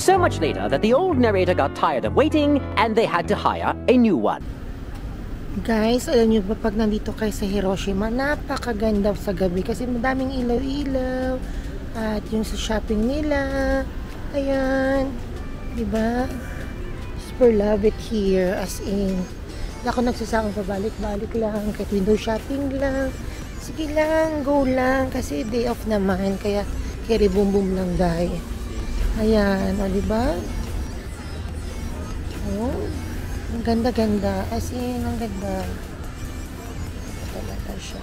So much later that the old narrator got tired of waiting and they had to hire a new one. Guys, alam niyo ba pag nandito kayo sa Hiroshima, napakaganda sa gabi kasi madaming ilaw-ilaw at yung sa shopping nila. Ayan, diba? Super love it here, as in. Hindi ako nagsasakang pabalik-balik lang, kahit window shopping lang. Sige lang, go lang, kasi day off naman, kaya carry boom boom lang guys. Ayan, o diba? Oh, ang ganda-ganda, as in, ang ganda. Talaga siya.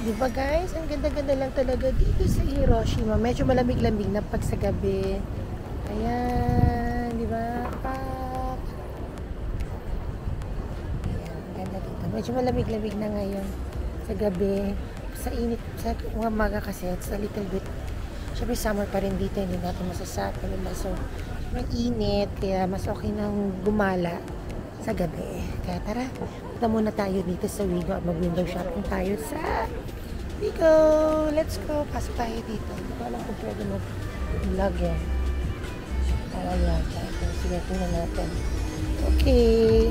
Diba guys, ang ganda-ganda lang talaga dito sa Hiroshima. Medyo malamig-lamig na pag sa gabi. Ayan, diba? Pak! Ayan, ang ganda dito. Medyo malamig-lamig na ngayon sa gabi. Sa init, sa umaga kasi, it's a little bit, syempre summer pa rin dito, hindi natin masasabi. So, syempre init, kaya mas okay nang gumala sa gabi. Kaya tara, punta muna tayo dito sa Wigo at mag-window shopping tayo sa Wigo. Let's go. Pasok tayo dito. Hindi ko alam kung pwede mag-vlog yan. Tara yan. Sige, tingnan natin. Okay.